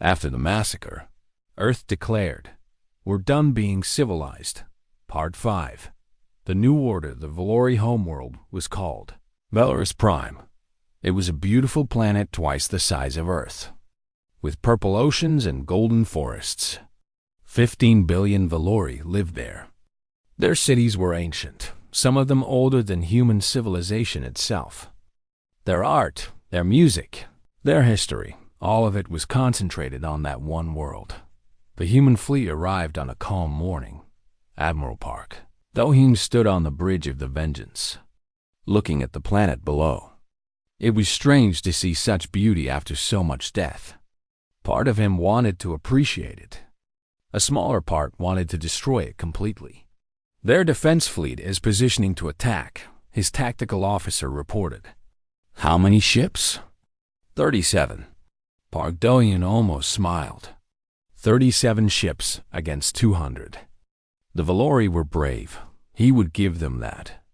After the massacre, Earth declared, "We're done being civilized." Part 5. The new order, the Valori homeworld, was called Valorous Prime. It was a beautiful planet twice the size of Earth, with purple oceans and golden forests. 15 billion Valori lived there. Their cities were ancient, some of them older than human civilization itself. Their art, their music, their history, all of it was concentrated on that one world. The human fleet arrived on a calm morning. Admiral Park Do-hyun stood on the bridge of the Vengeance, looking at the planet below. It was strange to see such beauty after so much death. Part of him wanted to appreciate it. A smaller part wanted to destroy it completely. Their defense fleet is positioning to attack, his tactical officer reported. How many ships? 37. Park Do-hyun almost smiled. 37 ships against 200. The Valori were brave. He would give them that.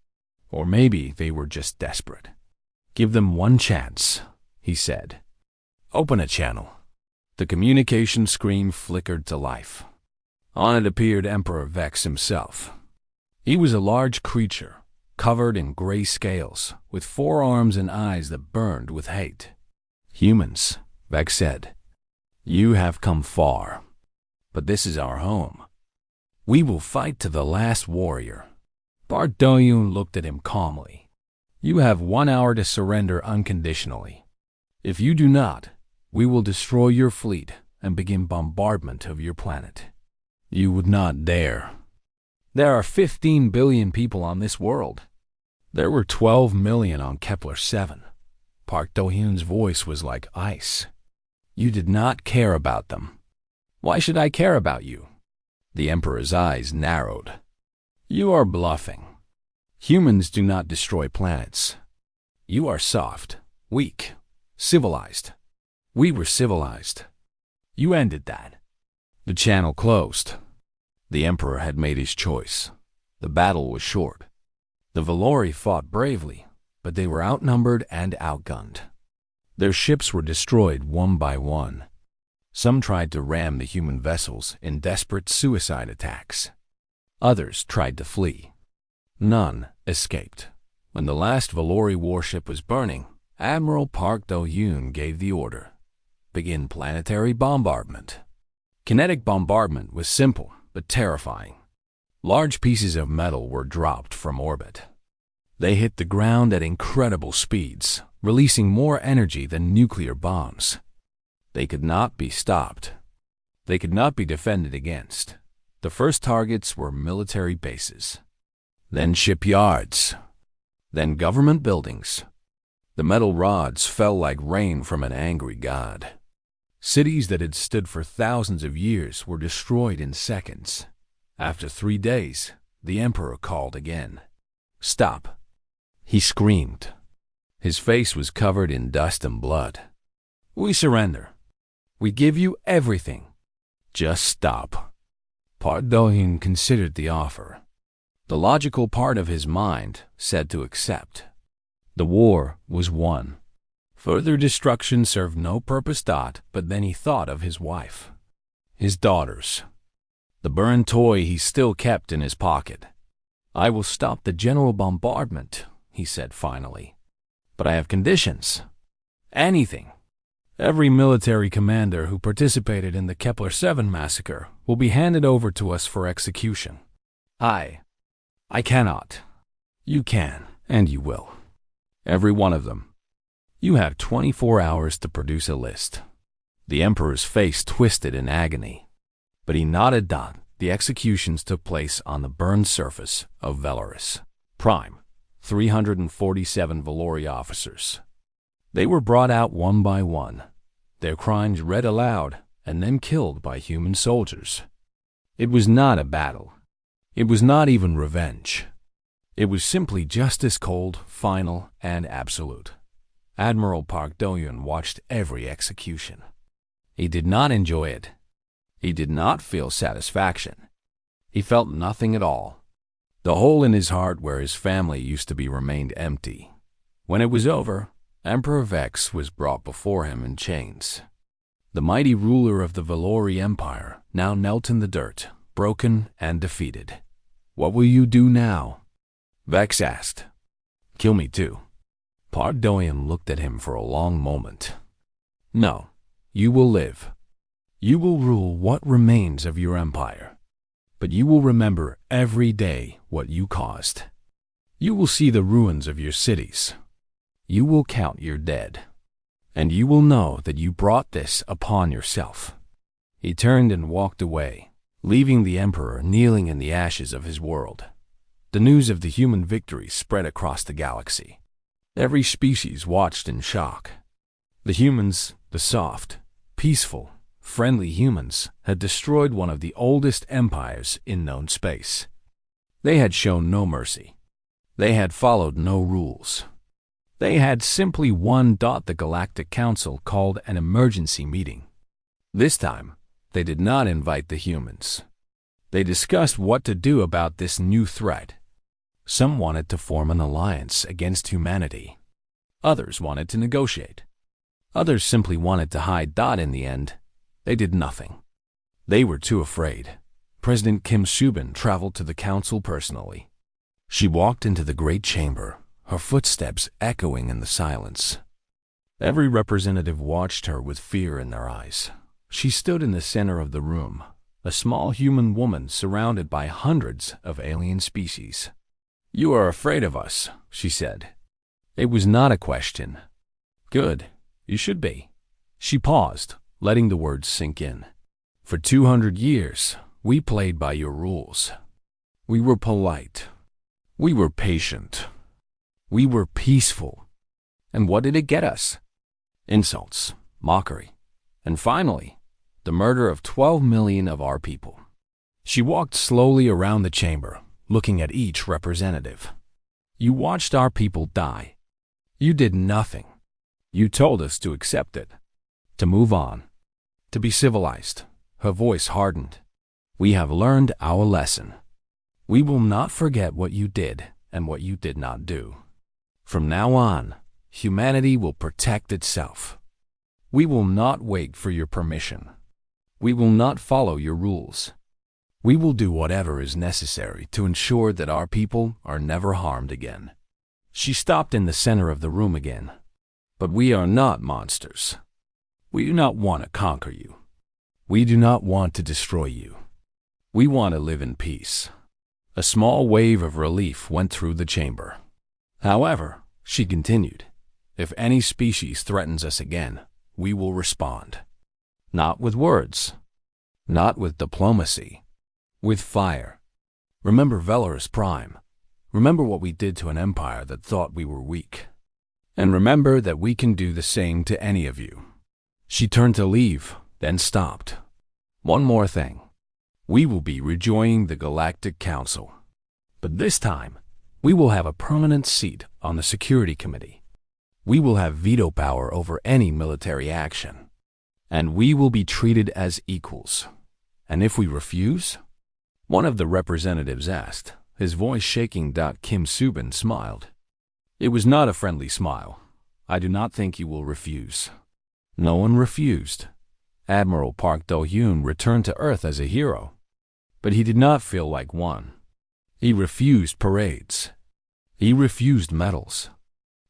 Or maybe they were just desperate. Give them one chance, he said. Open a channel. The communication screen flickered to life. On it appeared Emperor Vex himself. He was a large creature, covered in gray scales, with 4 arms and eyes that burned with hate. Humans, Vex said, you have come far, but this is our home. We will fight to the last warrior. Park Do-hyun looked at him calmly. You have 1 hour to surrender unconditionally. If you do not, we will destroy your fleet and begin bombardment of your planet. You would not dare. There are 15 billion people on this world. There were 12 million on Kepler 7. Park Do-hyun's voice was like ice. You did not care about them. Why should I care about you? The Emperor's eyes narrowed. You are bluffing. Humans do not destroy planets. You are soft, weak, civilized. We were civilized. You ended that. The channel closed. The Emperor had made his choice. The battle was short. The Valori fought bravely, but they were outnumbered and outgunned. Their ships were destroyed one by one. Some tried to ram the human vessels in desperate suicide attacks. Others tried to flee. None escaped. When the last Valori warship was burning, Admiral Park Do-hyun gave the order. Begin planetary bombardment. Kinetic bombardment was simple but terrifying. Large pieces of metal were dropped from orbit. They hit the ground at incredible speeds, releasing more energy than nuclear bombs. They could not be stopped. They could not be defended against. The first targets were military bases, then shipyards, then government buildings. The metal rods fell like rain from an angry god. Cities that had stood for thousands of years were destroyed in seconds. After 3 days, the Emperor called again. Stop! He screamed. His face was covered in dust and blood. We surrender. We give you everything. Just stop. Park Do-hyun considered the offer. The logical part of his mind said to accept. The war was won. Further destruction served no purpose. But then he thought of his wife, his daughters, the burned toy he still kept in his pocket. I will stop the general bombardment, he said finally. But I have conditions. Anything. Every military commander who participated in the Kepler 7 massacre will be handed over to us for execution. I cannot. You can, and you will. Every one of them. You have 24 hours to produce a list. The Emperor's face twisted in agony, but he nodded. The executions took place on the burned surface of Valorous Prime. 347 Valori officers. They were brought out one by one, their crimes read aloud, and then killed by human soldiers. It was not a battle. It was not even revenge. It was simply justice, cold, final, and absolute. Admiral Park Do-hyun watched every execution. He did not enjoy it. He did not feel satisfaction. He felt nothing at all. The hole in his heart where his family used to be remained empty. When it was over, Emperor Vex was brought before him in chains. The mighty ruler of the Valori Empire now knelt in the dirt, broken and defeated. "What will you do now?" Vex asked. "Kill me too." Pardoyan looked at him for a long moment. "No, you will live. You will rule what remains of your empire. But you will remember every day what you caused. You will see the ruins of your cities. You will count your dead. And you will know that you brought this upon yourself." He turned and walked away, leaving the emperor kneeling in the ashes of his world. The news of the human victory spread across the galaxy. Every species watched in shock. The humans, the soft, peaceful, friendly humans, had destroyed one of the oldest empires in known space. They had shown no mercy. They had followed no rules. They had simply won. The Galactic Council called an emergency meeting. This time, they did not invite the humans. They discussed what to do about this new threat. Some wanted to form an alliance against humanity. Others wanted to negotiate. Others simply wanted to hide. In the end, they did nothing. They were too afraid. President Kim Subin traveled to the council personally. She walked into the great chamber, her footsteps echoing in the silence. Every representative watched her with fear in their eyes. She stood in the center of the room, a small human woman surrounded by hundreds of alien species. "You are afraid of us," she said. It was not a question. "Good, you should be." She paused, letting the words sink in. "For 200 years, we played by your rules. We were polite. We were patient. We were peaceful. And what did it get us? Insults, mockery, and finally, the murder of 12 million of our people." She walked slowly around the chamber, looking at each representative. "You watched our people die. You did nothing. You told us to accept it, to move on, to be civilized." Her voice hardened. "We have learned our lesson. We will not forget what you did and what you did not do. From now on, humanity will protect itself. We will not wait for your permission. We will not follow your rules. We will do whatever is necessary to ensure that our people are never harmed again." She stopped in the center of the room again. "But we are not monsters. We do not want to conquer you. We do not want to destroy you. We want to live in peace." A small wave of relief went through the chamber. "However," she continued, "if any species threatens us again, we will respond. Not with words, not with diplomacy, with fire. Remember Valorous Prime. Remember what we did to an empire that thought we were weak. And remember that we can do the same to any of you." She turned to leave, then stopped. "One more thing. We will be rejoining the Galactic Council. But this time, we will have a permanent seat on the Security Committee. We will have veto power over any military action. And we will be treated as equals. And if we refuse?" One of the representatives asked, his voice shaking. Kim Subin smiled. It was not a friendly smile. "I do not think you will refuse." No one refused. Admiral Park Do-hyun returned to Earth as a hero. But he did not feel like one. He refused parades. He refused medals.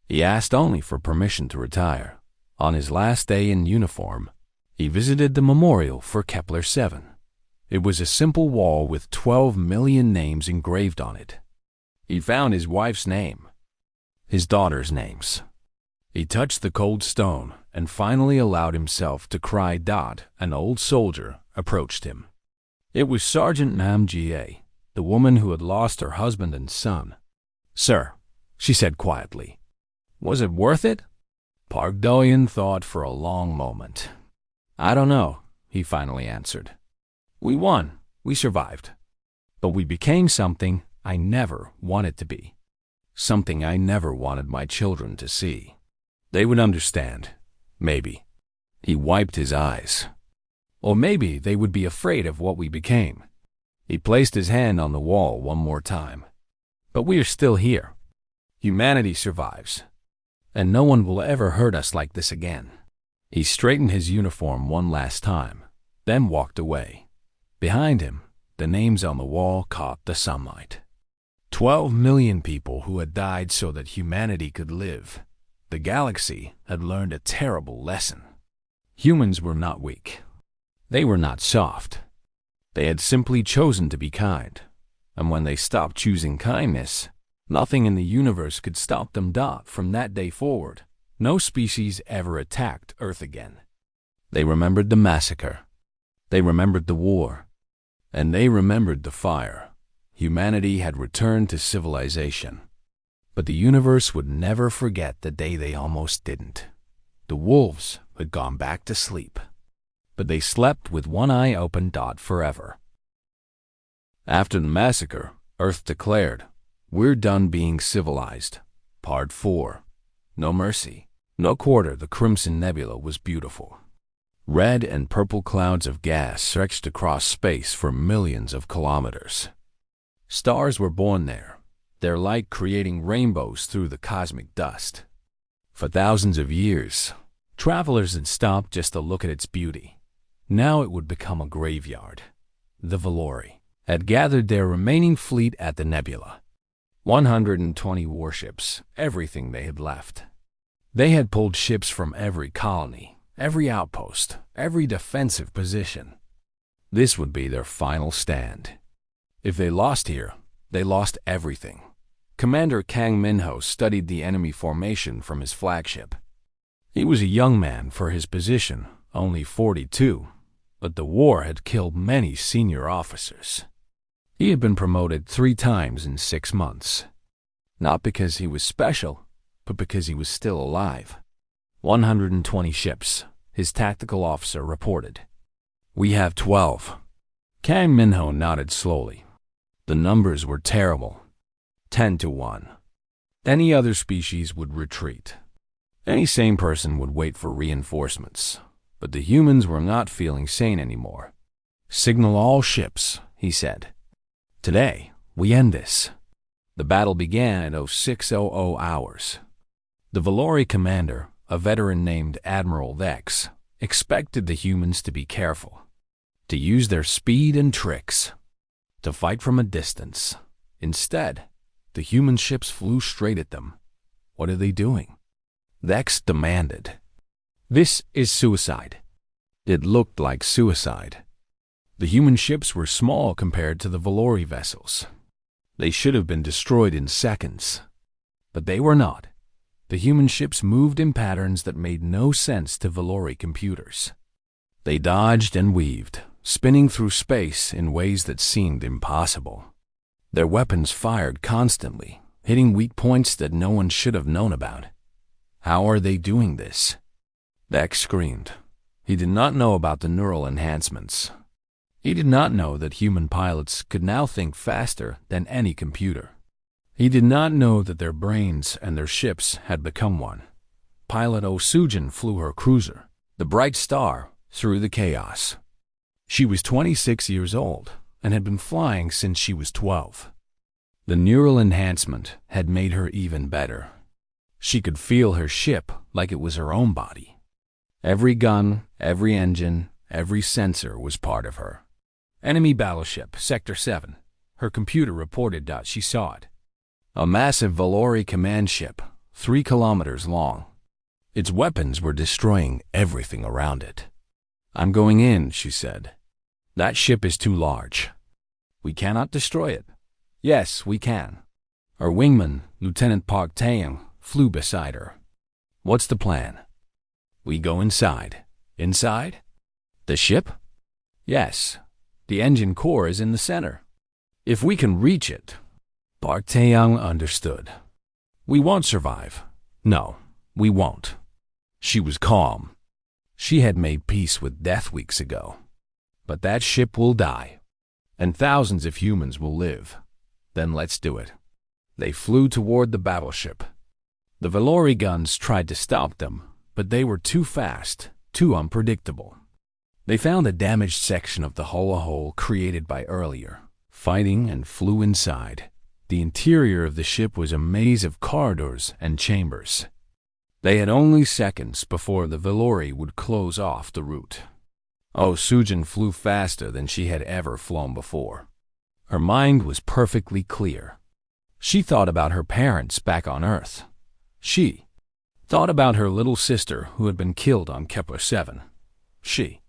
He asked only for permission to retire. On his last day in uniform, he visited the memorial for Kepler-7. It was a simple wall with 12 million names engraved on it. He found his wife's name, his daughter's names. He touched the cold stone and finally allowed himself to cry. An old soldier approached him. It was Sergeant Nam Jie, the woman who had lost her husband and son. "Sir," she said quietly, "was it worth it?" Park Do-hyun thought for a long moment. "I don't know," he finally answered. "We won. We survived. But we became something I never wanted to be. Something I never wanted my children to see. They would understand. Maybe." He wiped his eyes. "Or maybe they would be afraid of what we became." He placed his hand on the wall one more time. "But we are still here. Humanity survives. And no one will ever hurt us like this again." He straightened his uniform one last time, then walked away. Behind him, the names on the wall caught the sunlight. 12 million people who had died so that humanity could live. The galaxy had learned a terrible lesson. Humans were not weak. They were not soft. They had simply chosen to be kind. And when they stopped choosing kindness, nothing in the universe could stop them. From that day forward, no species ever attacked Earth again. They remembered the massacre. They remembered the war. And they remembered the fire. Humanity had returned to civilization. But the universe would never forget the day they almost didn't. The wolves had gone back to sleep. But they slept with one eye open. Forever. After the massacre, Earth declared, "We're done being civilized." Part 4. No mercy. No quarter. The Crimson Nebula was beautiful. Red and purple clouds of gas stretched across space for millions of kilometers. Stars were born there, their light creating rainbows through the cosmic dust. For thousands of years, travelers had stopped just to look at its beauty. Now it would become a graveyard. The Valori had gathered their remaining fleet at the nebula. 120 warships, everything they had left. They had pulled ships from every colony, every outpost, every defensive position. This would be their final stand. If they lost here, they lost everything. Commander Kang Minho studied the enemy formation from his flagship. He was a young man for his position, only 42, but the war had killed many senior officers. He had been promoted 3 times in 6 months. Not because he was special, but because he was still alive. 120 ships, his tactical officer reported. "We have 12. Kang Minho nodded slowly. The numbers were terrible. 10 to 1. Any other species would retreat. Any sane person would wait for reinforcements. But the humans were not feeling sane anymore. "Signal all ships," he said. "Today, we end this." The battle began at 0600 hours. The Valori commander, a veteran named Admiral Vex, expected the humans to be careful, to use their speed and tricks, to fight from a distance. Instead, the human ships flew straight at them. "What are they doing?" Vex demanded. "This is suicide." It looked like suicide. The human ships were small compared to the Valori vessels. They should have been destroyed in seconds. But they were not. The human ships moved in patterns that made no sense to Valori computers. They dodged and weaved, spinning through space in ways that seemed impossible. Their weapons fired constantly, hitting weak points that no one should have known about. How are they doing this? Vex screamed. He did not know about the neural enhancements. He did not know that human pilots could now think faster than any computer. He did not know that their brains and their ships had become one. Pilot Osujin flew her cruiser, the Bright Star, through the chaos. She was 26 years old and had been flying since she was 12. The neural enhancement had made her even better. She could feel her ship like it was her own body. Every gun, every engine, every sensor was part of her. "Enemy battleship, Sector 7. Her computer reported that she saw it. A massive Valori command ship, 3 kilometers long. Its weapons were destroying everything around it. "I'm going in," she said. "That ship is too large. We cannot destroy it." "Yes, we can." Her wingman, Lieutenant Park Taeyang, flew beside her. "What's the plan?" "We go inside." "Inside? The ship?" "Yes. The engine core is in the center. If we can reach it." Park Taeyang understood. "We won't survive." "No, we won't." She was calm. She had made peace with death weeks ago. "But that ship will die, and thousands of humans will live. Then let's do it." They flew toward the battleship. The Valori guns tried to stop them, but they were too fast, too unpredictable. They found a damaged section of the hull hole created by earlier fighting and flew inside. The interior of the ship was a maze of corridors and chambers. They had only seconds before the Valori would close off the route. Oh, Sujin flew faster than she had ever flown before. Her mind was perfectly clear. She thought about her parents back on Earth. She thought about her little sister who had been killed on Kepler 7. She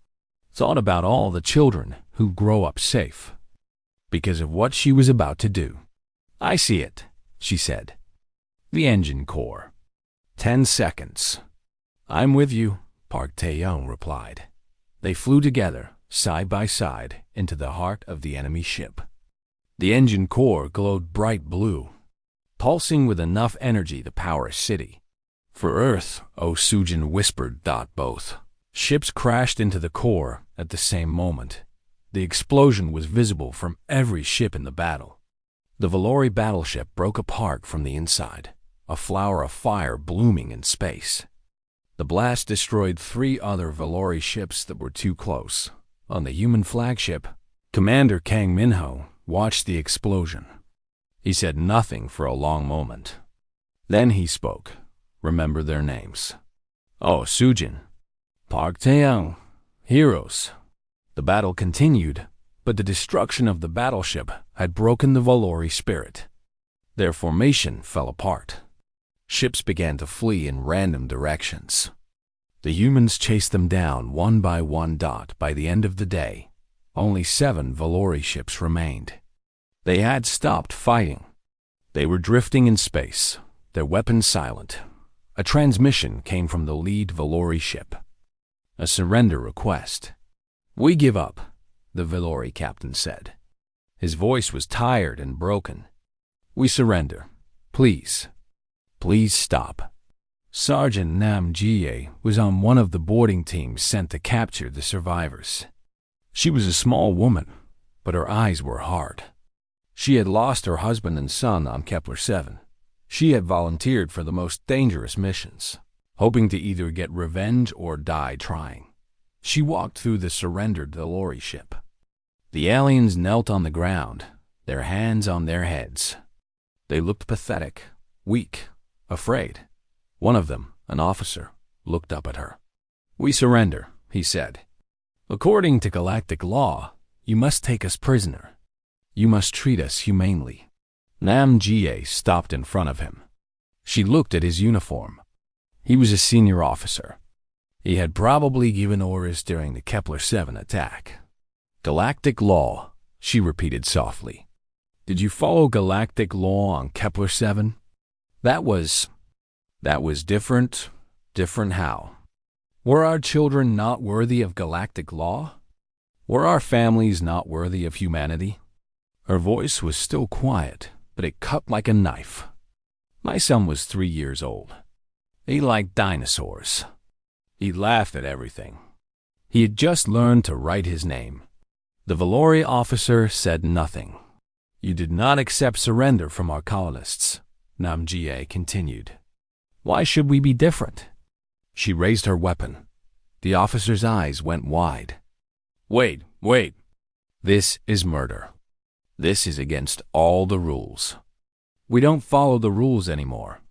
thought about all the children who grow up safe because of what she was about to do. I see it, she said. The engine core. 10 seconds. I'm with you, Park Tae-young replied. They flew together, side by side, into the heart of the enemy ship. The engine core glowed bright blue, pulsing with enough energy to power a city. For Earth, Oh Sujin whispered. Both ships crashed into the core at the same moment. The explosion was visible from every ship in the battle. The Valori battleship broke apart from the inside, a flower of fire blooming in space. The blast destroyed 3 other Valori ships that were too close. On the human flagship, Commander Kang Minho watched the explosion. He said nothing for a long moment. Then he spoke. Remember their names. Oh Sujin, Park Tae-young, heroes. The battle continued, but the destruction of the battleship had broken the Valori spirit. Their formation fell apart. Ships began to flee in random directions. The humans chased them down one by one. By the end of the day, only 7 Valori ships remained. They had stopped fighting. They were drifting in space, their weapons silent. A transmission came from the lead Valori ship. A surrender request. We give up, the Valori captain said. His voice was tired and broken. We surrender. Please. Please stop. Sergeant Nam Jie was on one of the boarding teams sent to capture the survivors. She was a small woman, but her eyes were hard. She had lost her husband and son on Kepler 7. She had volunteered for the most dangerous missions, hoping to either get revenge or die trying. She walked through the surrendered Valori ship. The aliens knelt on the ground, their hands on their heads. They looked pathetic, weak, afraid. One of them, an officer, looked up at her. We surrender, he said. According to galactic law, you must take us prisoner. You must treat us humanely. Nam Jie stopped in front of him. She looked at his uniform. He was a senior officer. He had probably given orders during the Kepler 7 attack. Galactic law, she repeated softly. Did you follow galactic law on Kepler 7? That was different. Different how? Were our children not worthy of galactic law? Were our families not worthy of humanity? Her voice was still quiet, but it cut like a knife. My son was 3 years old. He liked dinosaurs. He laughed at everything. He had just learned to write his name. The Valori officer said nothing. You did not accept surrender from our colonists, Nam Jie continued. Why should we be different? She raised her weapon. The officer's eyes went wide. Wait. This is murder. This is against all the rules. We don't follow the rules anymore.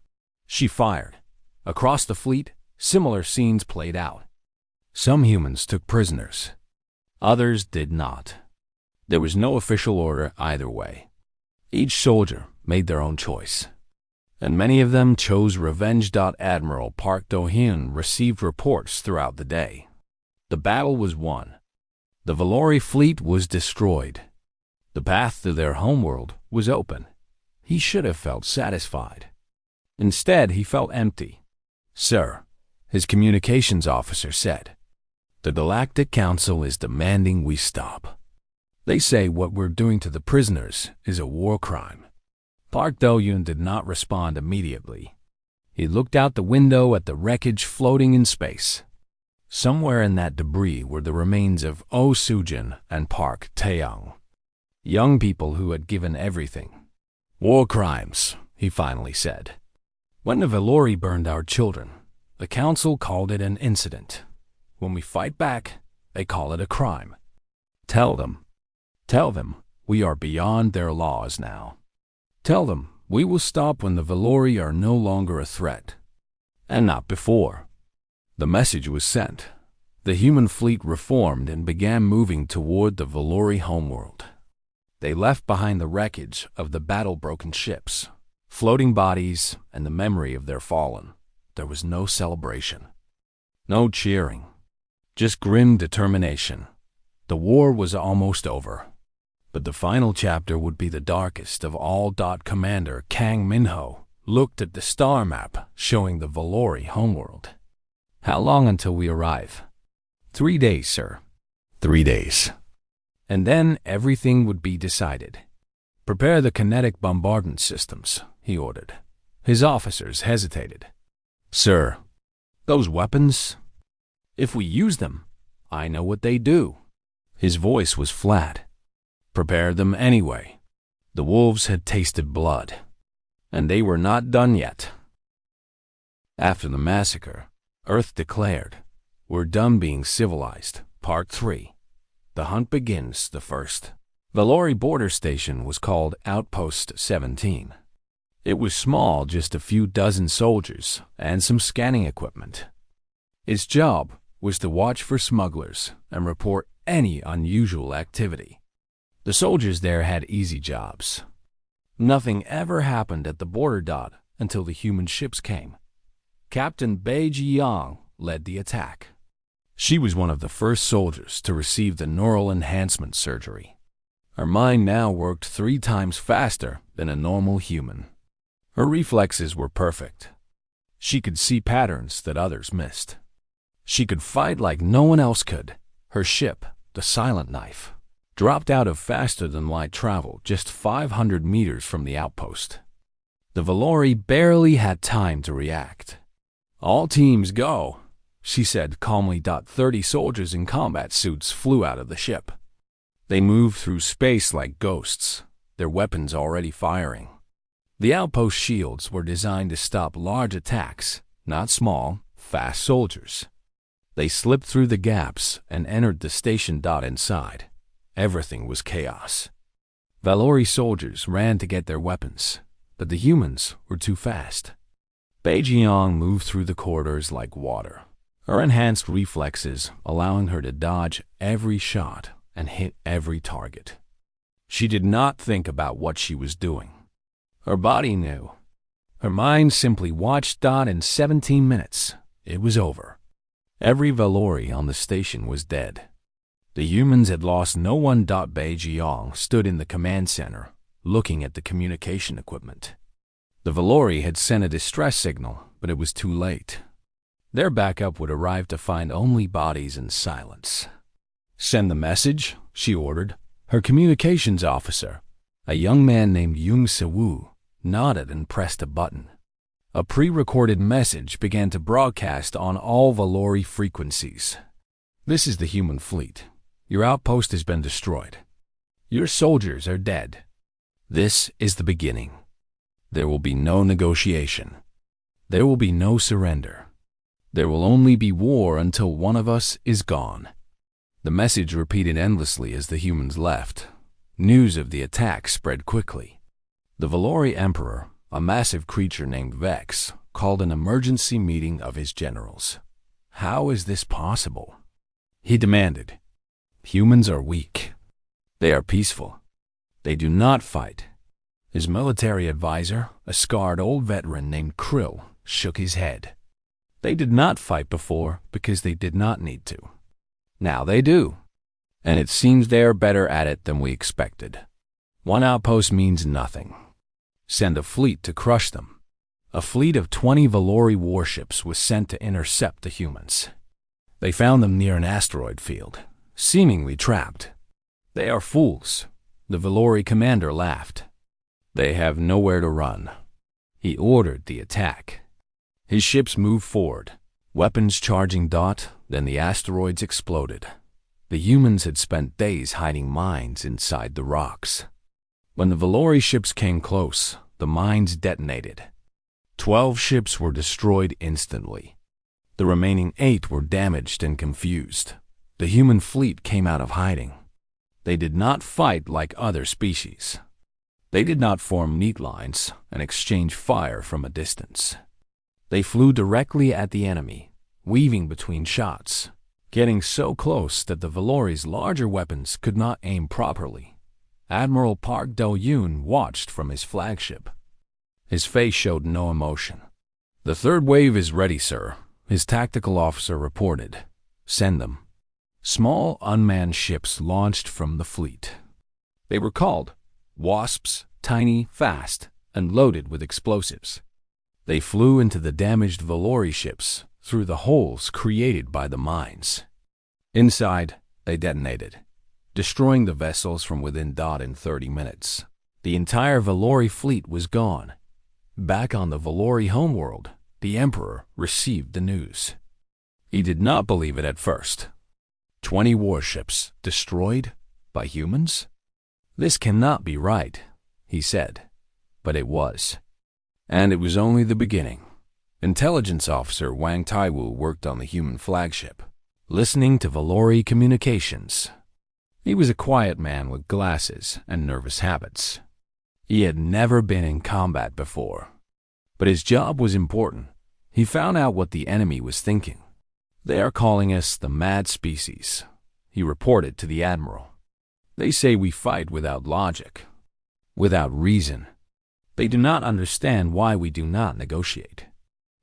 She fired. Across the fleet, similar scenes played out. Some humans took prisoners. Others did not. There was no official order either way. Each soldier made their own choice. And many of them chose revenge. Admiral Park Do-hyun received reports throughout the day. The battle was won. The Valori fleet was destroyed. The path to their homeworld was open. He should have felt satisfied. Instead, he felt empty. Sir, his communications officer said, the Galactic Council is demanding we stop. They say what we're doing to the prisoners is a war crime. Park Do-hyun did not respond immediately. He looked out the window at the wreckage floating in space. Somewhere in that debris were the remains of Oh Sujin and Park Tae-young, young people who had given everything. War crimes, he finally said. When the Valori burned our children, the council called it an incident. When we fight back, they call it a crime. Tell them we are beyond their laws now. Tell them we will stop when the Valori are no longer a threat. and not before. The message was sent. The human fleet reformed and began moving toward the Valori homeworld. They left behind the wreckage of the battle-broken ships, floating bodies, and the memory of their fallen. There was no celebration, no cheering, just grim determination. The war was almost over, but the final chapter would be the darkest of all. Commander Kang Minho looked at the star map showing the Valori homeworld. "How long until we arrive?" 3 days, sir." 3 days. And then everything would be decided. "Prepare the kinetic bombardment systems," he ordered. His officers hesitated. "Sir, those weapons? If we use them, I know what they do." His voice was flat. "Prepare them anyway." The wolves had tasted blood, and they were not done yet. After the massacre, Earth declared, "We're done being civilized." Part 3. The hunt begins. The first Valori border station was called Outpost 17. It was small, just a few dozen soldiers and some scanning equipment. Its job was to watch for smugglers and report any unusual activity. The soldiers there had easy jobs. Nothing ever happened at the border until the human ships came. Captain Bai Jiang led the attack. She was one of the first soldiers to receive the neural enhancement surgery. Her mind now worked 3 times faster than a normal human. Her reflexes were perfect. She could see patterns that others missed. She could fight like no one else could. Her ship, the Silent Knife, dropped out of faster-than-light travel just 500 meters from the outpost. The Valori barely had time to react. "All teams go," she said calmly. 30 soldiers in combat suits flew out of the ship. They moved through space like ghosts, their weapons already firing. The outpost shields were designed to stop large attacks, not small, fast soldiers. They slipped through the gaps and entered the station. Inside, everything was chaos. Valori soldiers ran to get their weapons, but the humans were too fast. Bai Jiang moved through the corridors like water, her enhanced reflexes allowing her to dodge every shot and hit every target. She did not think about what she was doing. Her body knew. Her mind simply watched. In 17 minutes, it was over. Every Valori on the station was dead. The humans had lost no one. Bai Jiang stood in the command center, looking at the communication equipment. The Valori had sent a distress signal, but it was too late. Their backup would arrive to find only bodies and silence. "Send the message," she ordered. Her communications officer, a young man named Yung Se-woo, nodded and pressed a button. A pre-recorded message began to broadcast on all Valori frequencies. "This is the human fleet. Your outpost has been destroyed. Your soldiers are dead. This is the beginning. There will be no negotiation. There will be no surrender. There will only be war until one of us is gone." The message repeated endlessly as the humans left. News of the attack spread quickly. The Valori Emperor, a massive creature named Vex, called an emergency meeting of his generals. "How is this possible?" he demanded. "Humans are weak. They are peaceful. They do not fight." His military advisor, a scarred old veteran named Krill, shook his head. "They did not fight before because they did not need to. Now they do, and it seems they are better at it than we expected. One outpost means nothing. Send a fleet to crush them." A fleet of 20 Valori warships was sent to intercept the humans. They found them near an asteroid field, seemingly trapped. "They are fools," the Valori commander laughed. "They have nowhere to run." He ordered the attack. His ships moved forward, weapons charging. Then the asteroids exploded. The humans had spent days hiding mines inside the rocks. When the Valori ships came close, the mines detonated. 12 ships were destroyed instantly. The remaining 8 were damaged and confused. The human fleet came out of hiding. They did not fight like other species. They did not form neat lines and exchange fire from a distance. They flew directly at the enemy, weaving between shots, getting so close that the Valori's larger weapons could not aim properly. Admiral Park Do-yoon watched from his flagship. His face showed no emotion. "The third wave is ready, sir," his tactical officer reported. "Send them." Small, unmanned ships launched from the fleet. They were called Wasps, tiny, fast, and loaded with explosives. They flew into the damaged Valori ships through the holes created by the mines. Inside, they detonated, destroying the vessels from within. In 30 minutes, the entire Valori fleet was gone. Back on the Valori homeworld, the Emperor received the news. He did not believe it at first. 20 warships destroyed by humans? This cannot be right, he said. But it was. And it was only the beginning. Intelligence officer Wang Taiwu worked on the human flagship, listening to Valori communications. He was a quiet man with glasses and nervous habits. He had never been in combat before. But his job was important. He found out what the enemy was thinking. "They are calling us the mad species," he reported to the admiral. "They say we fight without logic, without reason. They do not understand why we do not negotiate."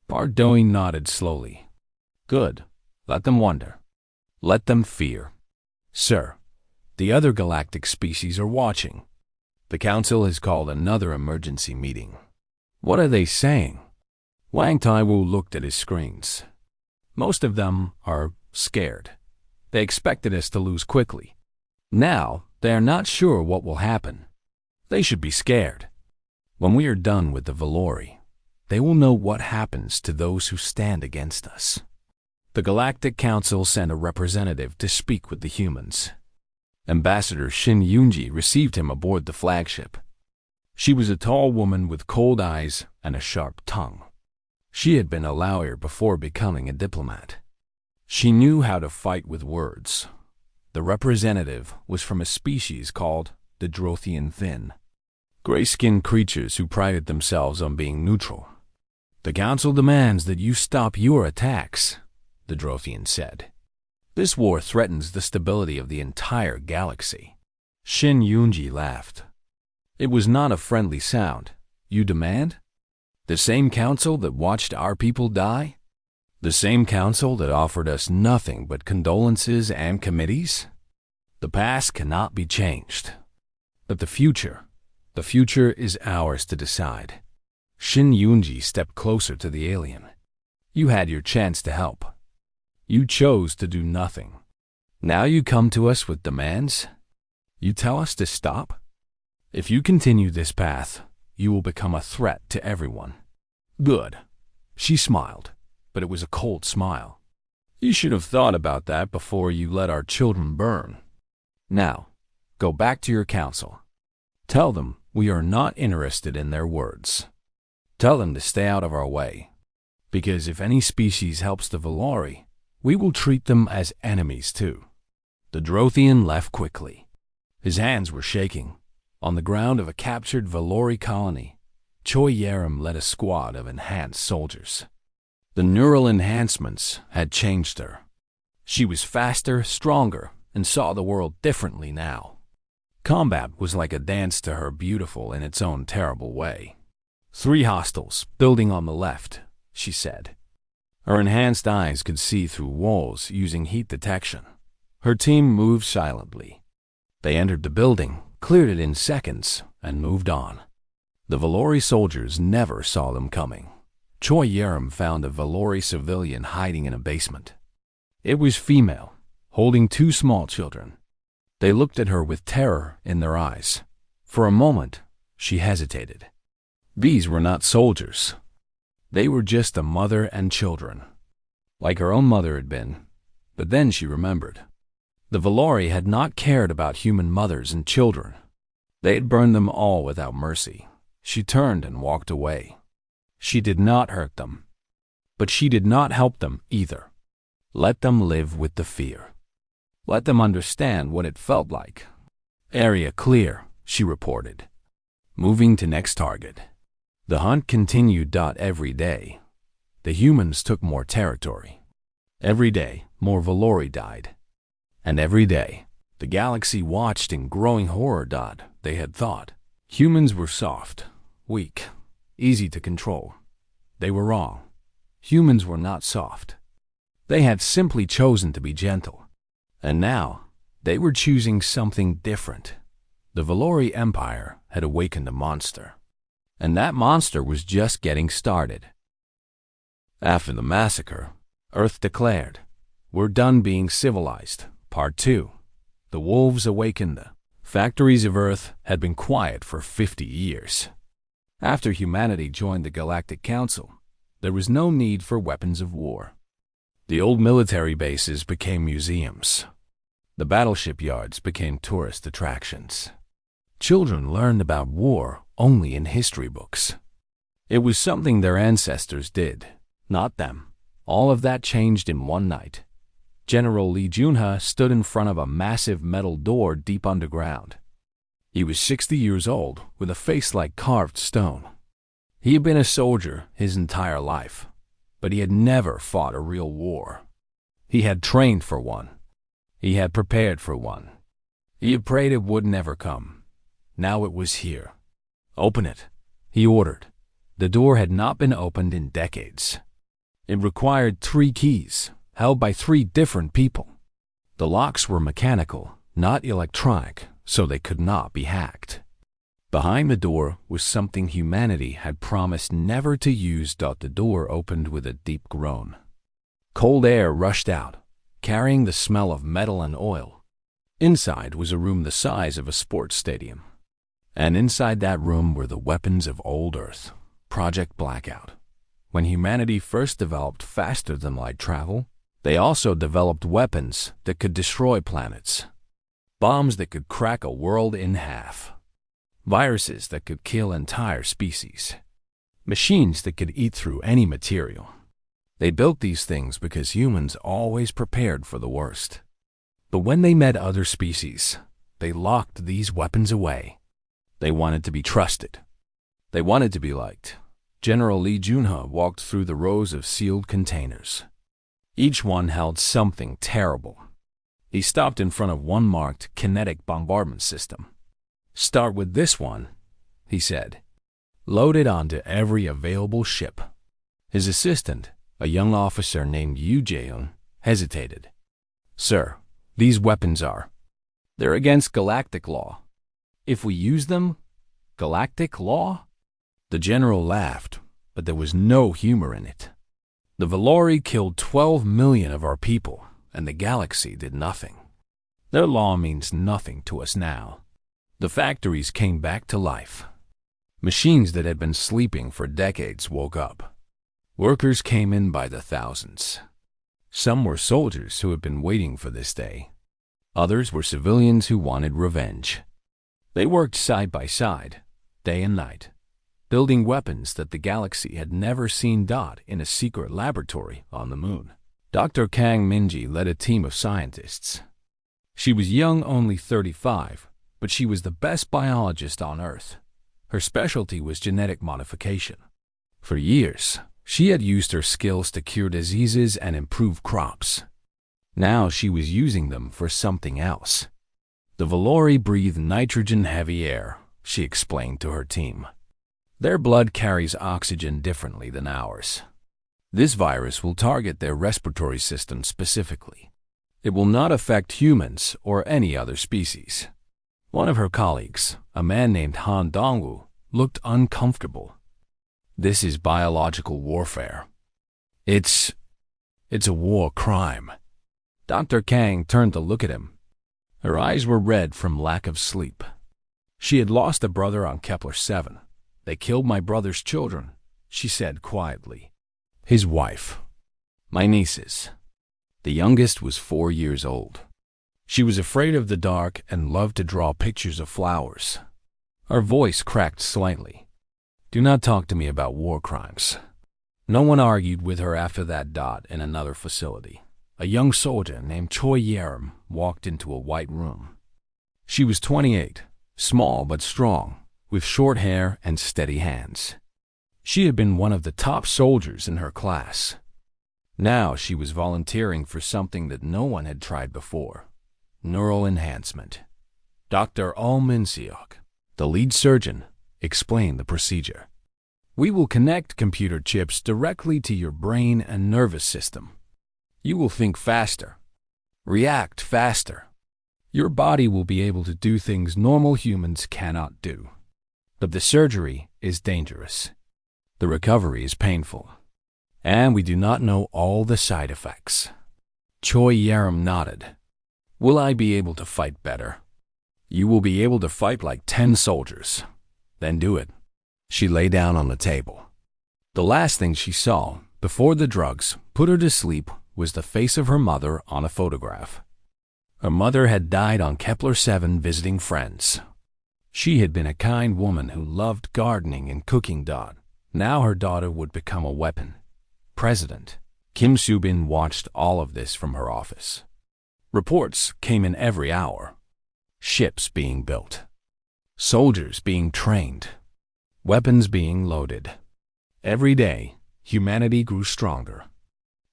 Park Do-yoon nodded slowly. "Good. Let them wonder. Let them fear. Sir, the other galactic species are watching. The Council has called another emergency meeting." "What are they saying?" Wang Taiwu looked at his screens. "Most of them are scared. They expected us to lose quickly. Now, they are not sure what will happen. They should be scared. When we are done with the Valori, they will know what happens to those who stand against us." The Galactic Council sent a representative to speak with the humans. Ambassador Shin Yoonji received him aboard the flagship. She was a tall woman with cold eyes and a sharp tongue. She had been a lawyer before becoming a diplomat. She knew how to fight with words. The representative was from a species called the Drothian Thin, gray-skinned creatures who prided themselves on being neutral. "The Council demands that you stop your attacks," the Drothian said. "This war threatens the stability of the entire galaxy." Shin Yoonji laughed. It was not a friendly sound. "You demand? The same council that watched our people die? The same council that offered us nothing but condolences and committees? The past cannot be changed. But the future is ours to decide." Shin Yoonji stepped closer to the alien. "You had your chance to help. You chose to do nothing. Now you come to us with demands? You tell us to stop? If you continue this path, you will become a threat to everyone." "Good." She smiled, but it was a cold smile. "You should have thought about that before you let our children burn. Now, go back to your council. Tell them we are not interested in their words. Tell them to stay out of our way. Because if any species helps the Valori, we will treat them as enemies too." The Drothian left quickly. His hands were shaking. On the ground of a captured Valori colony, Choi Yerim led a squad of enhanced soldiers. The neural enhancements had changed her. She was faster, stronger, and saw the world differently now. Combat was like a dance to her, beautiful in its own terrible way. "3 hostiles, building on the left," she said. Her enhanced eyes could see through walls using heat detection. Her team moved silently. They entered the building, cleared it in seconds, and moved on. The Valori soldiers never saw them coming. Choi Yerim found a Valori civilian hiding in a basement. It was female, holding 2 small children. They looked at her with terror in their eyes. For a moment, she hesitated. These were not soldiers. They were just a mother and children, like her own mother had been. But then she remembered. The Valori had not cared about human mothers and children. They had burned them all without mercy. She turned and walked away. She did not hurt them, but she did not help them either. Let them live with the fear. Let them understand what it felt like. "Area clear," she reported. Moving to next target. The hunt continued. Every day, The humans took more territory. Every day, more Valori died. And every day, the galaxy watched in growing horror. They had thought humans were soft, weak, easy to control. They were wrong. Humans were not soft. They had simply chosen to be gentle. And now, they were choosing something different. The Valori Empire had awakened a monster. And that monster was just getting started. After the massacre, Earth declared, "We're done being civilized." Part 2. The wolves awakened. The factories of Earth had been quiet for 50 years. After humanity joined the Galactic Council, there was no need for weapons of war. The old military bases became museums. The battleship yards became tourist attractions. Children learned about war only in history books. It was something their ancestors did, not them. All of that changed in one night. General Lee Junha stood in front of a massive metal door deep underground. He was 60 years old, with a face like carved stone. He had been a soldier his entire life, but he had never fought a real war. He had trained for one. He had prepared for one. He had prayed it would never come. Now it was here. "Open it," he ordered. The door had not been opened in decades. It required 3 keys, held by 3 different people. The locks were mechanical, not electronic, so they could not be hacked. Behind the door was something humanity had promised never to use. The door opened with a deep groan. Cold air rushed out, carrying the smell of metal and oil. Inside was a room the size of a sports stadium. And inside that room were the weapons of old Earth, Project Blackout. When humanity first developed faster-than-light travel, they also developed weapons that could destroy planets. Bombs that could crack a world in half. Viruses that could kill entire species. Machines that could eat through any material. They built these things because humans always prepared for the worst. But when they met other species, they locked these weapons away. They wanted to be trusted. They wanted to be liked. General Lee Junha walked through the rows of sealed containers. Each one held something terrible. He stopped in front of one marked Kinetic Bombardment System. "Start with this one," he said. "Load it onto every available ship." His assistant, a young officer named Yu Jaeun, hesitated. "Sir, these weapons they're against galactic law. If we use them, galactic law?" The general laughed, but there was no humor in it. "The Valori killed 12 million of our people, and the galaxy did nothing. Their law means nothing to us now." The factories came back to life. Machines that had been sleeping for decades woke up. Workers came in by the thousands. Some were soldiers who had been waiting for this day. Others were civilians who wanted revenge. They worked side by side, day and night, building weapons that the galaxy had never seen. In a secret laboratory on the moon, Dr. Kang Minji led a team of scientists. She was young, only 35, but she was the best biologist on Earth. Her specialty was genetic modification. For years, she had used her skills to cure diseases and improve crops. Now she was using them for something else. "The Valori breathe nitrogen-heavy air," she explained to her team. "Their blood carries oxygen differently than ours. This virus will target their respiratory system specifically. It will not affect humans or any other species." One of her colleagues, a man named Han Dongwu, looked uncomfortable. "This is biological warfare. It's a war crime." Dr. Kang turned to look at him. Her eyes were red from lack of sleep. She had lost a brother on Kepler 7. "They killed my brother's children," she said quietly. "His wife. My nieces." The youngest was 4 years old. She was afraid of the dark and loved to draw pictures of flowers. Her voice cracked slightly. "Do not talk to me about war crimes." No one argued with her after that. In another facility, a young soldier named Choi Yerim walked into a white room. She was 28, small but strong, with short hair and steady hands. She had been one of the top soldiers in her class. Now she was volunteering for something that no one had tried before: neural enhancement. Dr. Al-Minsiok, the lead surgeon, explained the procedure. We will connect computer chips directly to your brain and nervous system. You will think faster, react faster. Your body will be able to do things normal humans cannot do. But the surgery is dangerous. The recovery is painful. And we do not know all the side effects. Choi Yaram nodded. Will I be able to fight better? You will be able to fight like 10 soldiers. Then do it. She lay down on the table. The last thing she saw before the drugs put her to sleep was the face of her mother on a photograph. Her mother had died on Kepler-7 visiting friends. She had been a kind woman who loved gardening and cooking. Now her daughter would become a weapon. President Kim Soo-bin watched all of this from her office. Reports came in every hour. Ships being built. Soldiers being trained. Weapons being loaded. Every day, humanity grew stronger.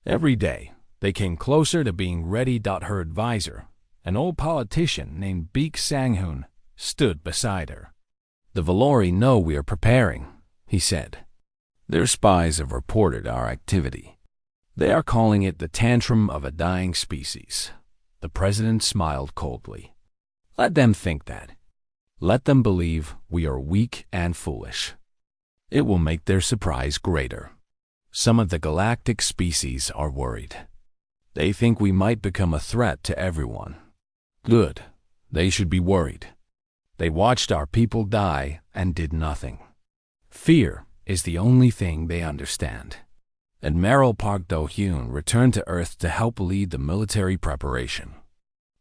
Every day, they came closer to being ready. Her advisor, an old politician named Baek Sang-hoon, stood beside her. The Valori know we are preparing, he said. Their spies have reported our activity. They are calling it the tantrum of a dying species. The president smiled coldly. Let them think that. Let them believe we are weak and foolish. It will make their surprise greater. Some of the galactic species are worried. They think we might become a threat to everyone. Good. They should be worried. They watched our people die and did nothing. Fear is the only thing they understand. Admiral Park Do-hyun returned to Earth to help lead the military preparation.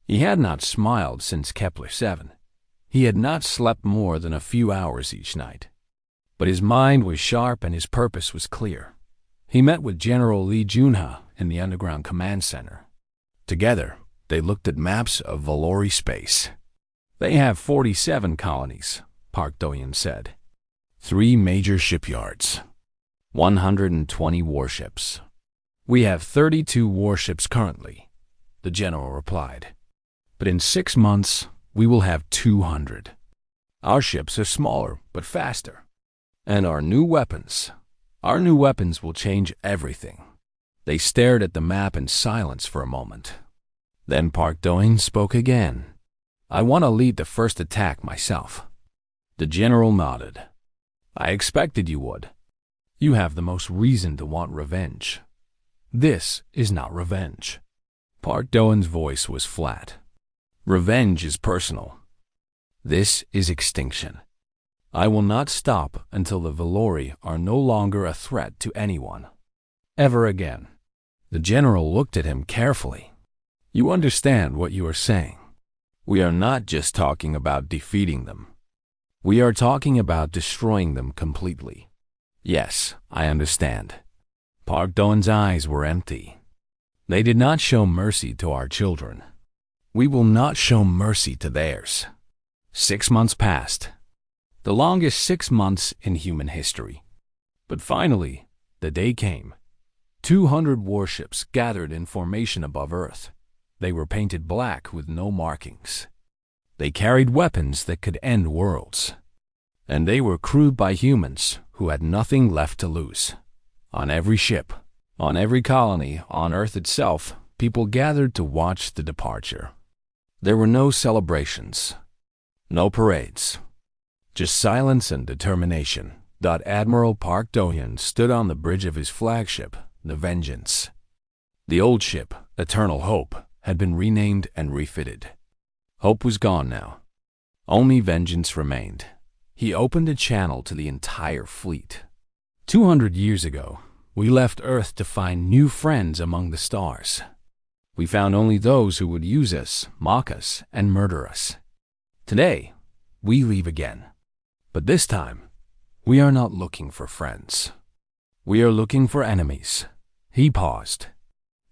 He had not smiled since Kepler-7. He had not slept more than a few hours each night. But his mind was sharp and his purpose was clear. He met with General Lee Junha in the Underground Command Center. Together, they looked at maps of Valori space. They have 47 colonies, Park Do-hyun said. 3 major shipyards. 120 warships. We have 32 warships currently, the general replied. But in 6 months, we will have 200. Our ships are smaller, but faster. And our new weapons will change everything. They stared at the map in silence for a moment. Then Park Do-hyun spoke again. I want to lead the first attack myself. The general nodded. I expected you would. You have the most reason to want revenge. This is not revenge. Park Do-hyun's voice was flat. Revenge is personal. This is extinction. I will not stop until the Valori are no longer a threat to anyone. Ever again. The general looked at him carefully. You understand what you are saying. We are not just talking about defeating them. We are talking about destroying them completely. Yes, I understand. Park Do-hyun's eyes were empty. They did not show mercy to our children. We will not show mercy to theirs. 6 months passed. The longest 6 months in human history. But finally, the day came. 200 warships gathered in formation above Earth. They were painted black with no markings. They carried weapons that could end worlds. And they were crewed by humans who had nothing left to lose. On every ship, on every colony, on Earth itself, people gathered to watch the departure. There were no celebrations, no parades, just silence and determination. Admiral Park Do-hyun stood on the bridge of his flagship, the Vengeance. The old ship, Eternal Hope, had been renamed and refitted. Hope was gone now. Only Vengeance remained. He opened a channel to the entire fleet. 200 years ago, we left Earth to find new friends among the stars. We found only those who would use us, mock us, and murder us. Today, we leave again. But this time, we are not looking for friends. We are looking for enemies. He paused.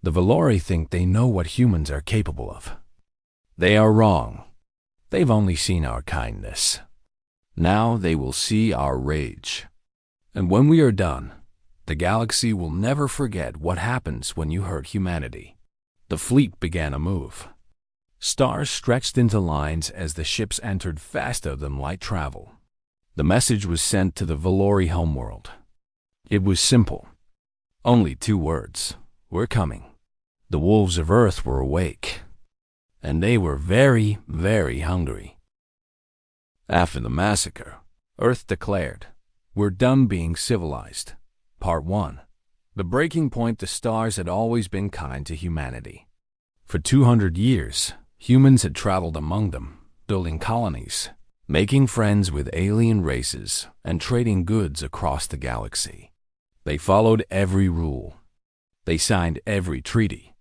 The Valori think they know what humans are capable of. They are wrong. They've only seen our kindness. Now they will see our rage. And when we are done, the galaxy will never forget what happens when you hurt humanity. The fleet began a move. Stars stretched into lines as the ships entered faster than light travel. The message was sent to the Valori homeworld. It was simple. Only 2 words. We're coming. The wolves of Earth were awake. And they were very, very hungry. After the massacre, Earth declared, "We're done being civilized." Part 1. The breaking point: the stars had always been kind to humanity. For 200 years, humans had traveled among them, building colonies, making friends with alien races, and trading goods across the galaxy. They followed every rule. They signed every treaty.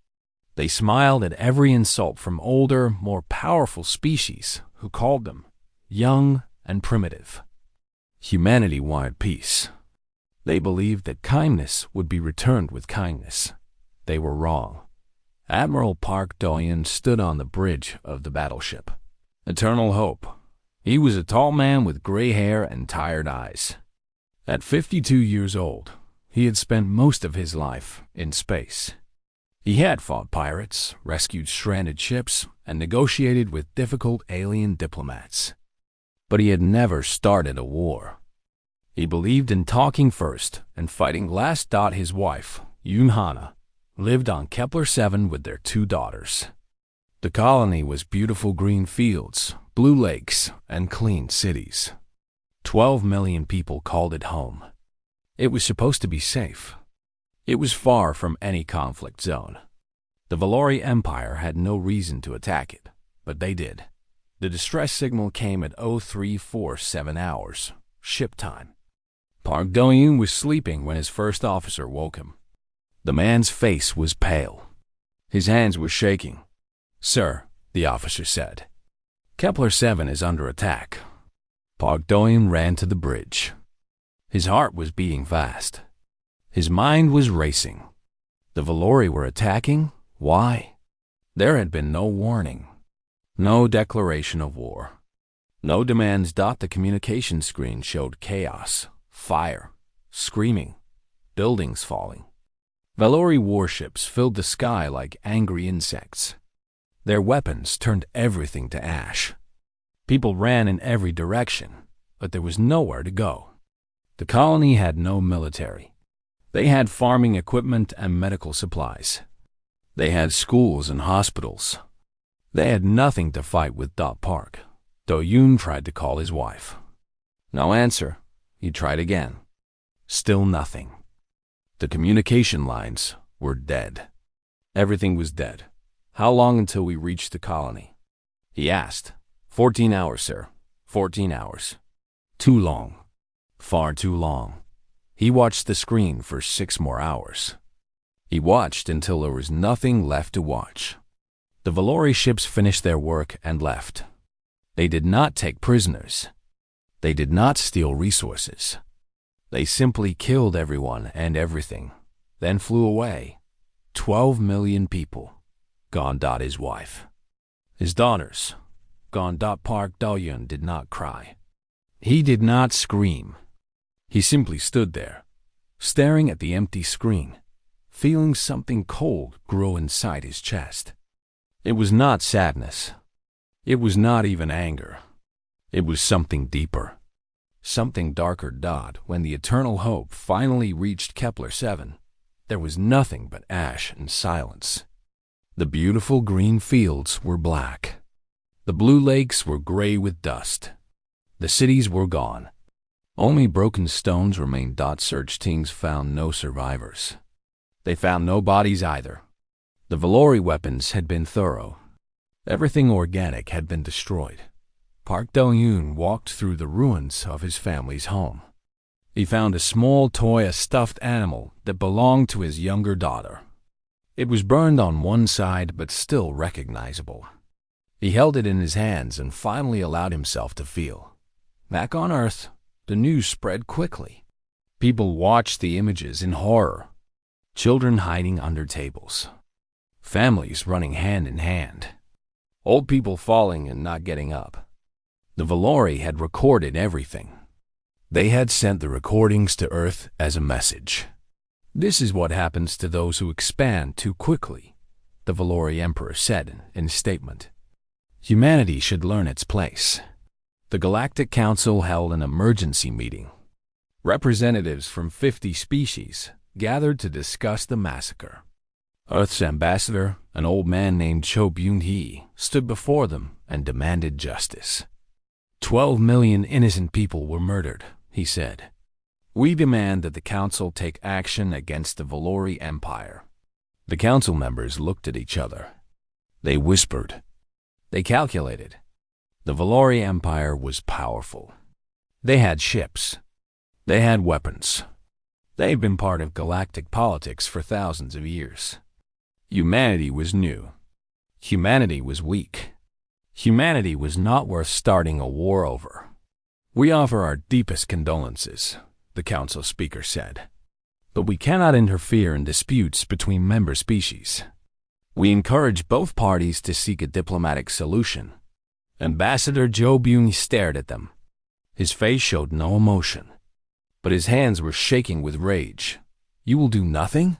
They smiled at every insult from older, more powerful species who called them young and primitive. Humanity wanted peace. They believed that kindness would be returned with kindness. They were wrong. Admiral Park Do-yeon stood on the bridge of the battleship. Eternal Hope. He was a tall man with gray hair and tired eyes. At 52 years old, he had spent most of his life in space. He had fought pirates, rescued stranded ships, and negotiated with difficult alien diplomats. But he had never started a war. He believed in talking first and fighting last. His wife, Yoon Hana, lived on Kepler-7 with their 2 daughters. The colony was beautiful green fields, blue lakes, and clean cities. 12 million people called it home. It was supposed to be safe. It was far from any conflict zone. The Valori Empire had no reason to attack it, but they did. The distress signal came at 0347 hours, ship time. Park Do-yeon was sleeping when his first officer woke him. The man's face was pale. His hands were shaking. "Sir," the officer said, "Kepler-7 is under attack." Park Do-yeon ran to the bridge. His heart was beating fast. His mind was racing. The Valori were attacking? Why? There had been no warning. No declaration of war. No demands. The communication screen showed chaos, fire, screaming, buildings falling. Valori warships filled the sky like angry insects. Their weapons turned everything to ash. People ran in every direction, but there was nowhere to go. The colony had no military. They had farming equipment and medical supplies. They had schools and hospitals. They had nothing to fight with. Park Do-yeon tried to call his wife. No answer. He tried again. Still nothing. The communication lines were dead. Everything was dead. "How long until we reach the colony?" he asked. 14 hours, sir. 14 hours. Too long. Far too long. He watched the screen for 6 more hours. He watched until there was nothing left to watch. The Valori ships finished their work and left. They did not take prisoners. They did not steal resources. They simply killed everyone and everything, then flew away. 12 million people. Gone. His wife. His daughters. Gone. Park Do-yeon did not cry. He did not scream. He simply stood there, staring at the empty screen, feeling something cold grow inside his chest. It was not sadness. It was not even anger. It was something deeper, something darker. When the Eternal Hope finally reached Kepler-7, there was nothing but ash and silence. The beautiful green fields were black. The blue lakes were gray with dust. The cities were gone. Only broken stones remained. Search teams found no survivors. They found no bodies either. The Valori weapons had been thorough. Everything organic had been destroyed. Park Do-yeon walked through the ruins of his family's home. He found a small toy, a stuffed animal that belonged to his younger daughter. It was burned on one side but still recognizable. He held it in his hands and finally allowed himself to feel. Back on Earth, the news spread quickly. People watched the images in horror. Children hiding under tables. Families running hand in hand. Old people falling and not getting up. The Valori had recorded everything. They had sent the recordings to Earth as a message. "This is what happens to those who expand too quickly," the Valori Emperor said in a statement. "Humanity should learn its place." The Galactic Council held an emergency meeting. Representatives from 50 species gathered to discuss the massacre. Earth's ambassador, an old man named Cho Byung-hee, stood before them and demanded justice. 12 million innocent people were murdered, he said. "We demand that the Council take action against the Valori Empire." The Council members looked at each other. They whispered. They calculated. The Valori Empire was powerful. They had ships. They had weapons. They had been part of galactic politics for thousands of years. Humanity was new. Humanity was weak. Humanity was not worth starting a war over. "We offer our deepest condolences," the Council speaker said. "But we cannot interfere in disputes between member species. We encourage both parties to seek a diplomatic solution." Ambassador Cho Byung stared at them. His face showed no emotion, but his hands were shaking with rage. "You will do nothing?"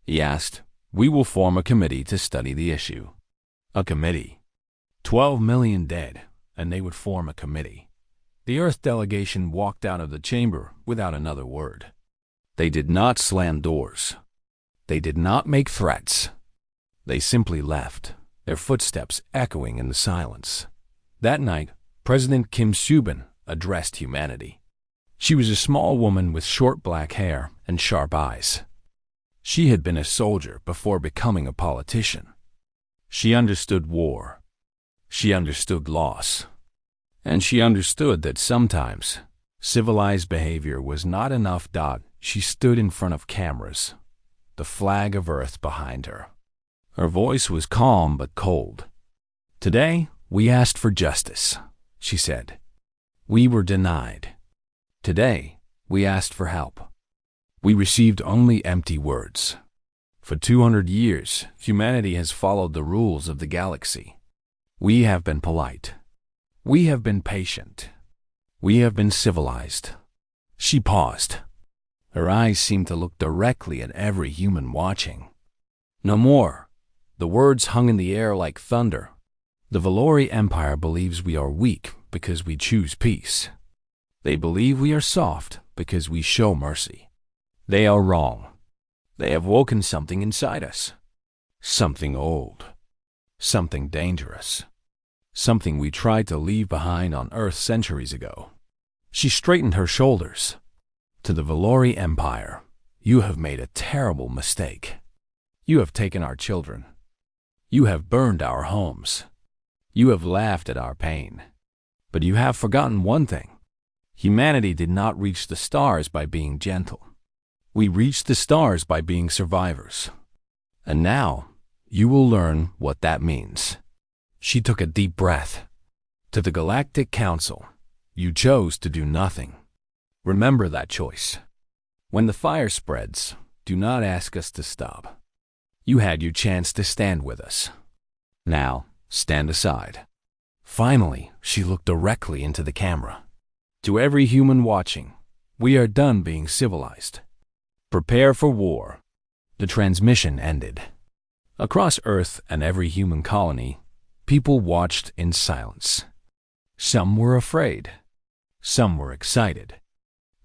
he asked. "We will form a committee to study the issue." A committee. 12 million dead, and they would form a committee. The Earth delegation walked out of the chamber without another word. They did not slam doors. They did not make threats. They simply left, their footsteps echoing in the silence. That night, President Kim Soo-bin addressed humanity. She was a small woman with short black hair and sharp eyes. She had been a soldier before becoming a politician. She understood war. She understood loss. And she understood that sometimes civilized behavior was not enough. She stood in front of cameras, the flag of Earth behind her. Her voice was calm but cold. "Today, we asked for justice," she said. "We were denied. Today, we asked for help. We received only empty words. For 200 years, humanity has followed the rules of the galaxy. We have been polite. We have been patient. We have been civilized." She paused. Her eyes seemed to look directly at every human watching. "No more." The words hung in the air like thunder. "The Valori Empire believes we are weak because we choose peace. They believe we are soft because we show mercy. They are wrong. They have woken something inside us. Something old. Something dangerous. Something we tried to leave behind on Earth centuries ago." She straightened her shoulders. "To the Valori Empire, you have made a terrible mistake. You have taken our children. You have burned our homes. You have laughed at our pain. But you have forgotten one thing. Humanity did not reach the stars by being gentle. We reached the stars by being survivors. And now, you will learn what that means." She took a deep breath. "To the Galactic Council, you chose to do nothing. Remember that choice. When the fire spreads, do not ask us to stop. You had your chance to stand with us. Now, stand aside." Finally, she looked directly into the camera. "To every human watching, we are done being civilized. Prepare for war." The transmission ended. Across Earth and every human colony, people watched in silence. Some were afraid. Some were excited.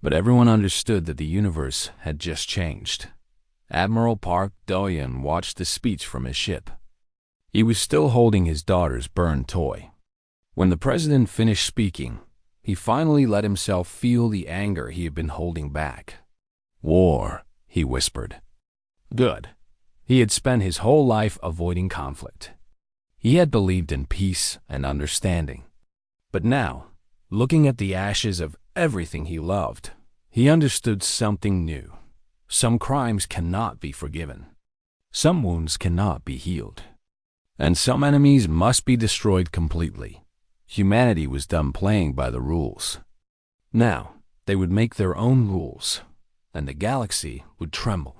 But everyone understood that the universe had just changed. Admiral Park Do-yeon watched the speech from his ship. He was still holding his daughter's burned toy. When the president finished speaking, he finally let himself feel the anger he had been holding back. "War," he whispered. Good. He had spent his whole life avoiding conflict. He had believed in peace and understanding. But now, looking at the ashes of everything he loved, he understood something new. Some crimes cannot be forgiven. Some wounds cannot be healed. And some enemies must be destroyed completely. Humanity was done playing by the rules. Now, they would make their own rules, and the galaxy would tremble.